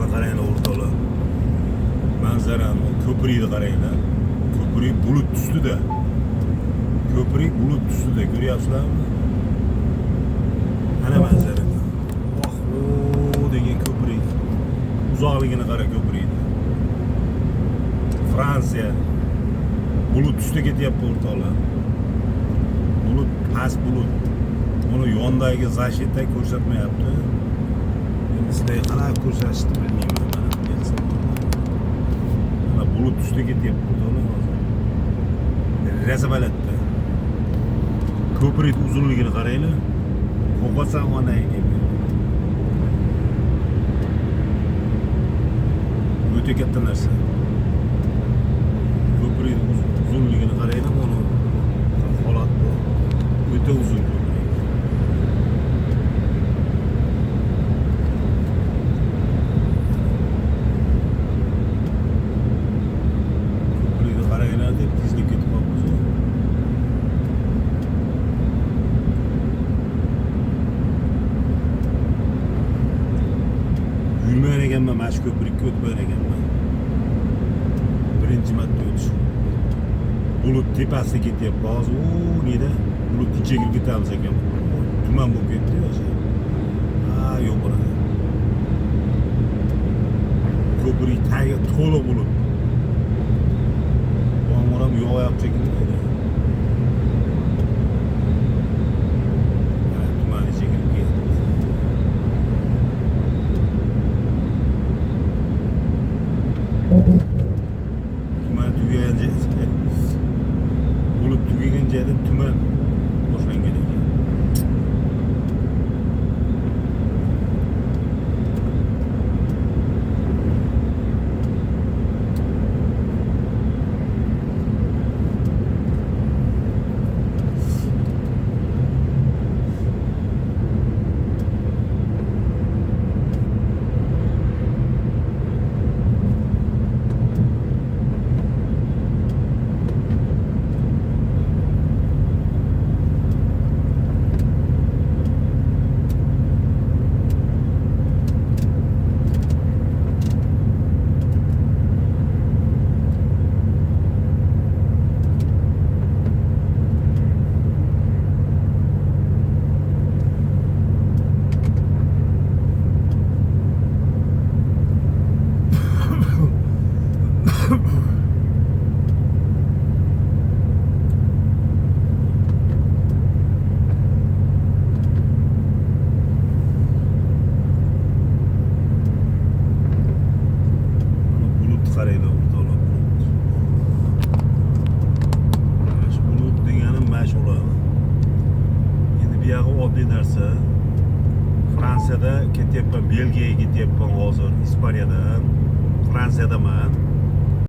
manzarani qaranglar o'rtoqlar. Manzarani, ko'prikni qaranglar. Ko'prik bulut ustida. Ko'prik bulut ustida, ko'ryapsizlarmi? Ana manzara. Oh, degan ko'prik. Uzoqligini qara ko'prikni. Fransiya bulut ustida ketyapti o'rtoqlar. Bulut, past bulut. Buni yondagi zashitda ko'rsatmayapti. Endi sizlarga qanaqa ko'rsatishni bilmayman. Mana bulut ustida ketyapti o'rtoqlar hozir. Rezabalatda. Ko'prik uzunligini qaranglar. Qo'qosan onaga. O'ta katta narsa. Ko'prik uzunligini qaranglar, buni holatda o'ta uzun ko'prik. Ko'prikni qaranglar deb tezlik ketib qolibmiz. Yurmagan ekanman, mana shu ko'prikka o'tmagan ekanman. Birinchi marta o'tish. Bulut tepasiga ketyapti hozir. O, neda? Bulut ichiga ketamiz ekan. Tuman bo'lib ketdi hozir. Ha, yo'q bo'ladi. Ko'prik tagi to'liq bulut. Yomg'ir yog'yapti shekilli. Tuman ichiga ketdi. Tuman tugagan joyda, bulut tugagan joyda tuman boshlangan ekan. Qaraylar o'rtoqlar. Shu bulut deganim mana shular. Endi bu yog'i oddiy narsa. Fransiyada ketyapman, Belgiyaga ketyapman hozir, Ispaniyadan. Fransiyadaman.